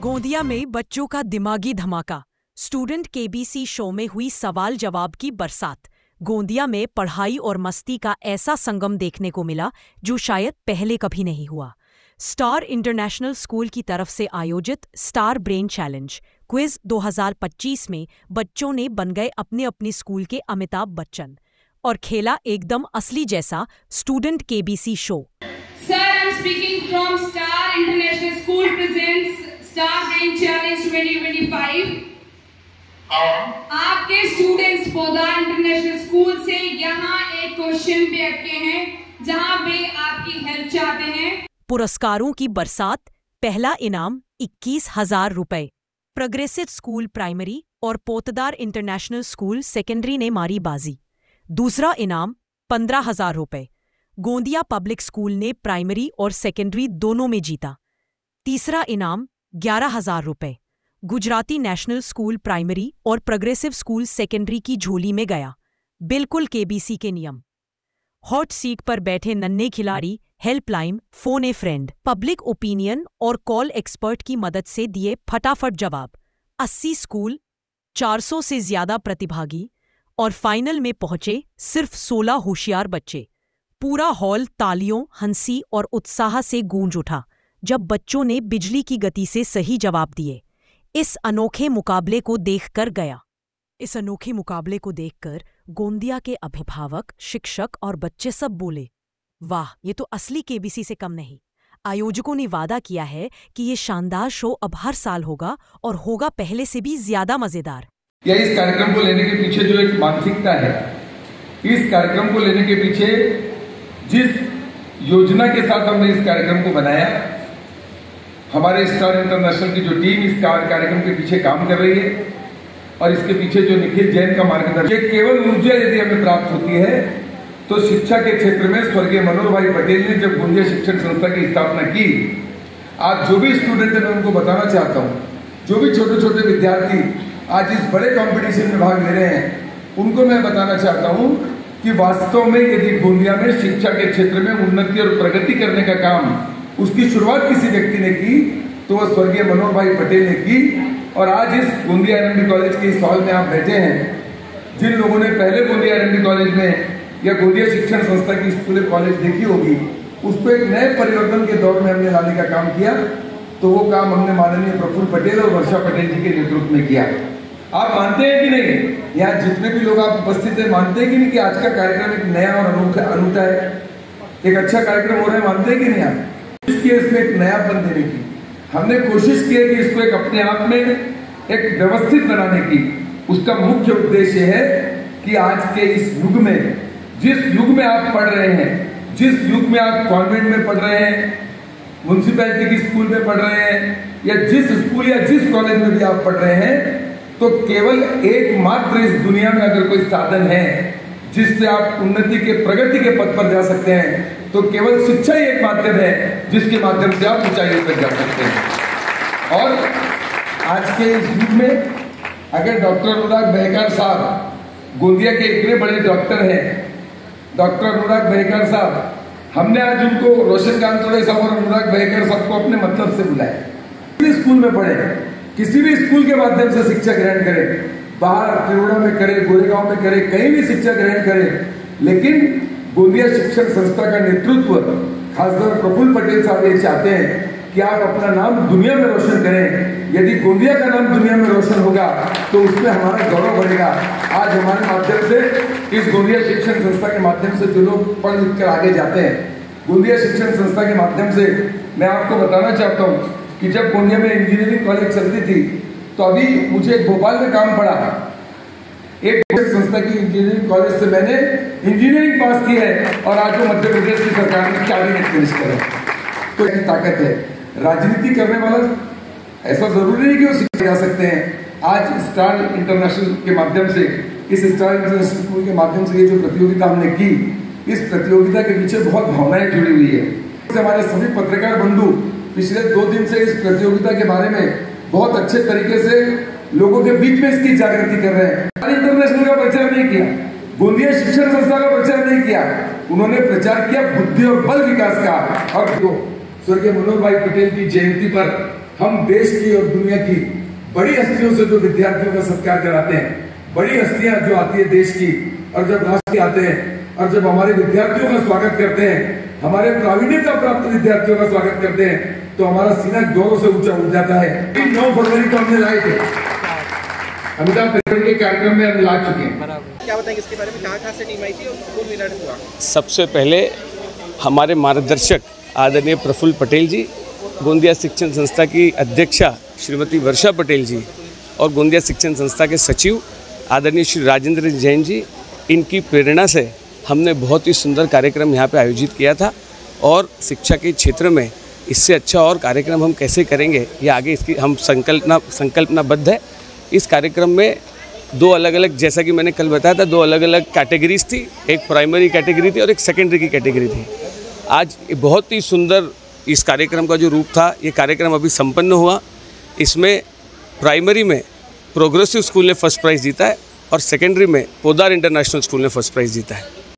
गोंदिया में बच्चों का दिमागी धमाका। स्टूडेंट केबीसी शो में हुई सवाल जवाब की बरसात। गोंदिया में पढ़ाई और मस्ती का ऐसा संगम देखने को मिला जो शायद पहले कभी नहीं हुआ। स्टार इंटरनेशनल स्कूल की तरफ से आयोजित स्टार ब्रेन चैलेंज क्विज 2025 में बच्चों ने बन गए अपने अपने स्कूल के अमिताभ बच्चन और खेला एकदम असली जैसा student KBC show. Sir, I'm speaking from Star International School presents Star Brain Challenge 2025. आपके स्टूडेंट्स पोदार इंटरनेशनल स्कूल से यहाँ एक क्वेश्चन पे अटके हैं जहाँ पे आपकी हेल्प चाहते हैं। पुरस्कारों की बरसात। पहला इनाम 21,000 रुपए। प्रोग्रेसिव स्कूल प्राइमरी और पोतदार इंटरनेशनल स्कूल सेकेंडरी ने मारी बाजी। दूसरा इनाम 15,000 रुपए। गोंदिया पब्लिक स्कूल ने प्राइमरी और सेकेंडरी दोनों में जीता। तीसरा इनाम 11,000 रुपए गुजराती नेशनल स्कूल प्राइमरी और प्रोग्रेसिव स्कूल सेकेंडरी की झोली में गया। बिल्कुल केबीसी के नियम। हॉट सीट पर बैठे नन्हे खिलाड़ी हेल्पलाइन, फोन ए फ्रेंड, पब्लिक ओपिनियन और कॉल एक्सपर्ट की मदद से दिए फटाफट जवाब। 80 स्कूल, 400 से ज्यादा प्रतिभागी और फाइनल में पहुंचे सिर्फ 16 होशियार बच्चे। पूरा हॉल तालियों, हंसी और उत्साह से गूंज उठा जब बच्चों ने बिजली की गति से सही जवाब दिए। इस अनोखे मुकाबले को देखकर गोंदिया के अभिभावक, शिक्षक और बच्चे सब बोले, वाह, ये तो असली केबीसी से कम नहीं। आयोजकों ने वादा किया है कि ये शानदार शो अब हर साल होगा और होगा पहले से भी ज्यादा मजेदार। या इस कार्यक्रम को लेने के पीछे जो एक मानसिकता है, इस कार्यक्रम को लेने के पीछे जिस योजना के साथ हमने इस कार्यक्रम को बनाया, हमारे स्टार इंटरनेशनल की जो टीम इस कार्यक्रम के पीछे काम कर रही है और इसके पीछे जो निखिल जैन का मार्गदर्शन, केवल ऊर्जा यदि हमें प्राप्त होती है तो शिक्षा के क्षेत्र में स्वर्गीय मनोहर भाई पटेल ने जब गोंदिया शिक्षण संस्था की स्थापना की, आज जो भी स्टूडेंट है मैं उनको बताना चाहता हूँ, जो भी छोटे छोटे विद्यार्थी आज इस बड़े कंपटीशन में भाग ले रहे हैं, उनको मैं बताना चाहता हूँ कि वास्तव में यदि गोंदिया में शिक्षा के क्षेत्र में उन्नति और प्रगति करने का काम उसकी शुरुआत किसी व्यक्ति ने की तो वह स्वर्गीय मनोहर भाई पटेल ने की। और आज इस गोंदिया आरएनडी कॉलेज के इस हॉल में आप बैठे हैं, जिन लोगों ने पहले गोंदिया आरएनडी कॉलेज में या गोंदिया शिक्षण संस्था की स्कूल कॉलेज देखी होगी, उसको एक नए परिवर्तन के दौर में हमने लाने का काम किया, तो वो काम हमने माननीय प्रफुल्ल पटेल और वर्षा पटेल जी के नेतृत्व में किया। आप मानते हैं कि नहीं, यहाँ जितने भी लोग आप उपस्थित हैं, मानते हैं कि नहीं कि आज का कार्यक्रम एक नया और अनूठा है, एक अच्छा कार्यक्रम हो रहा है, मानते हैं कि नहीं? आप इसमें एक नयापन देने की हमने कोशिश की है कि इसको एक अपने आप में एक व्यवस्थित बनाने की। उसका मुख्य उद्देश्य है कि आज के इस युग में, जिस युग में आप पढ़ रहे हैं, जिस युग में आप कॉन्वेंट में पढ़ रहे हैं, म्युनिसिपैलिटी की स्कूल में पढ़ रहे हैं या जिस स्कूल या जिस कॉलेज में भी आप पढ़ रहे हैं, तो केवल एकमात्र इस दुनिया में अगर कोई साधन है जिससे आप उन्नति के, प्रगति के पथ पर जा सकते हैं, तो केवल शिक्षा ही एक माध्यम है जिसके माध्यम से आप ऊंचाइयों तक जा सकते हैं। और आज के इस युग में अगर डॉक्टर अनुराग बहेकर साहब, गोंदिया के इतने बड़े डॉक्टर हैं, डॉक्टर अनुराग बहेकर साहब, हमने आज उनको, रोशन कांतोड़े साहब और अनुराग बहेकर साहब को अपने मतलब से बुलाया। किसी स्कूल में पढ़े, किसी भी स्कूल के माध्यम से शिक्षा ग्रहण करें, बाहर तिरोड़ा में करे, गोरेगांव में करे, कहीं भी शिक्षा ग्रहण करें, लेकिन गोंदिया शिक्षण संस्था का नेतृत्व खासकर प्रफुल्ल पटेल साहब ये चाहते हैं कि आप अपना नाम दुनिया में रोशन करें। यदि गोंदिया का नाम दुनिया में रोशन होगा तो उसमें हमारा गौरव बढ़ेगा। आज हमारे माध्यम से, इस गोंदिया शिक्षण संस्था के माध्यम से जो लोग पढ़ लिख कर आगे जाते हैं, गोंदिया शिक्षण संस्था के माध्यम से मैं आपको बताना चाहता हूँ कि जब गोंदिया में इंजीनियरिंग कॉलेज चलती थी तो अभी मुझे भोपाल में काम पड़ा, एक संस्था की इंजीनियरिंग कॉलेज से मैंने इंजीनियरिंग पास की है और आज वो मध्य प्रदेश की सरकार ने कैबिनेट मिनिस्टर है। तो ये ताकत है। राजनीति करने वाला ऐसा जरूरी नहीं कि वो शिक्षा जा सकते हैं। आज स्टार इंटरनेशनल के माध्यम से, इस स्टार इंटरनेशनल स्कूल के माध्यम से ये जो प्रतियोगिता हमने की, इस प्रतियोगिता के पीछे बहुत भावनाएं जुड़ी हुई है। हमारे सभी पत्रकार बंधु पिछले 2 दिन से इस प्रतियोगिता के बारे में बहुत अच्छे तरीके से लोगों के बीच में इसकी जागृति कर रहे हैं। इंटरनेशनल का प्रचार नहीं किया, गोंदिया शिक्षण संस्था का प्रचार नहीं किया, उन्होंने प्रचार किया बुद्धि और बल विकास का। और स्वर्गीय मनोहर भाई पटेल की जयंती पर हम देश की और दुनिया की बड़ी हस्तियों से जो विद्यार्थियों का सत्कार कराते हैं, बड़ी हस्तियां जो आती है देश की, और जब राष्ट्र आते हैं और जब हमारे विद्यार्थियों का स्वागत करते हैं, हमारे प्रावीण्यता प्राप्त विद्यार्थियों का स्वागत करते हैं, तो हमारा सीना गौरव से ऊंचा उठ जाता है। 9 फरवरी को हमने लाए थे, अमिताभ बच्चन के कार्यक्रम में हम ला चुके हैं। क्या बताएंगे इसके बारे में, कहाँ से टीम आई थी और कौन विनर हुआ? सबसे पहले हमारे मार्गदर्शक आदरणीय प्रफुल्ल पटेल जी, गोंदिया शिक्षण संस्था की अध्यक्षा श्रीमती वर्षा पटेल जी और गोंदिया शिक्षण संस्था के सचिव आदरणीय श्री राजेंद्र जैन जी, इनकी प्रेरणा से हमने बहुत ही सुंदर कार्यक्रम यहाँ पे आयोजित किया था। और शिक्षा के क्षेत्र में इससे अच्छा और कार्यक्रम हम कैसे करेंगे, ये आगे इसकी हम संकल्पनाबद्ध है। इस कार्यक्रम में 2 अलग अलग, जैसा कि मैंने कल बताया था, 2 अलग अलग कैटेगरीज थी। एक प्राइमरी कैटेगरी थी और एक सेकेंडरी की कैटेगरी थी। आज बहुत ही सुंदर इस कार्यक्रम का जो रूप था, ये कार्यक्रम अभी संपन्न हुआ। इसमें प्राइमरी में प्रोग्रेसिव स्कूल ने फर्स्ट प्राइज़ जीता है और सेकेंडरी में पोद्दार इंटरनेशनल स्कूल ने फर्स्ट प्राइज़ जीता है।